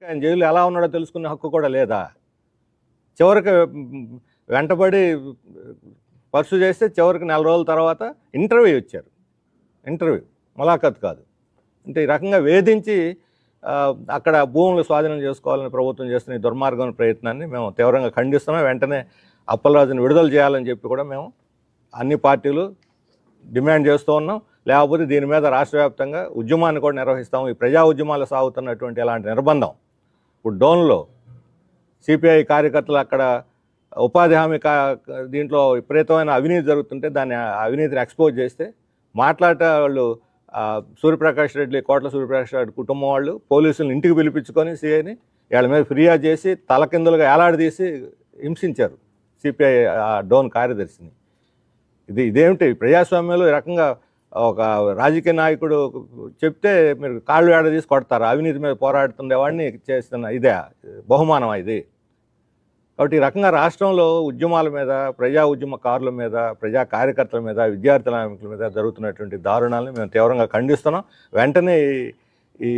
ఆయన జైల్లో ఎలా ఉన్నాడో తెలుసుకునే హక్కు కూడా లేదా? చివరికి వెంటబడి పర్సు చేస్తే చివరికి 4 రోజుల తర్వాత ఇంటర్వ్యూ ఇచ్చారు. ఇంటర్వ్యూ, ములాఖత్ కాదు. అంటే ఈ రకంగా వేధించి అక్కడ భూములు స్వాధీనం చేసుకోవాలని ప్రభుత్వం చేస్తున్న ఈ దుర్మార్గం ప్రయత్నాన్ని మేము తీవ్రంగా ఖండిస్తున్నాం. వెంటనే అప్పలరాజుని విడుదల చేయాలని చెప్పి కూడా మేము అన్ని పార్టీలు డిమాండ్ చేస్తూ ఉన్నాం. లేకపోతే దీని మీద రాష్ట్ర వ్యాప్తంగా ఉద్యమాన్ని కూడా నిర్వహిస్తాము. ఈ ప్రజా ఉద్యమాలు సాగుతున్నటువంటి ఇలాంటి నిర్బంధం, ఇప్పుడు డోన్లో సిపిఐ కార్యకర్తలు అక్కడ ఉపాధి హామీ దీంట్లో విపరీతమైన అవినీతి జరుగుతుంటే దాన్ని అవినీతిని ఎక్స్పోజ్ చేస్తే మాట్లాడే వాళ్ళు సూర్యప్రకాష్ రెడ్డి, కోట్ల సూర్యప్రకాష్ రెడ్డి కుటుంబం వాళ్ళు పోలీసులను ఇంటికి పిలిపించుకొని సిఐని వాళ్ళ మీద ఫిర్యాదు చేసి తలకిందులుగా ఏలాడదీసి హింసించారు సిపిఐ డోన్ కార్యదర్శిని. ఇదేమిటి ప్రజాస్వామ్యంలో ఈ రకంగా ఒక రాజకీయ నాయకుడు చెప్తే మీరు కాళ్ళు ఏడదీసి కొడతారు? అవినీతి మీద పోరాడుతుండేవాడిని చేస్తున్న ఇదే బహుమానం ఇది. కాబట్టి ఈ రకంగా రాష్ట్రంలో ఉద్యమాల మీద, ప్రజా ఉద్యమకారుల మీద, ప్రజా కార్యకర్తల మీద, విద్యార్థి నాయకుల మీద జరుగుతున్నటువంటి దారుణాలను మేము తీవ్రంగా ఖండిస్తున్నాం. వెంటనే ఈ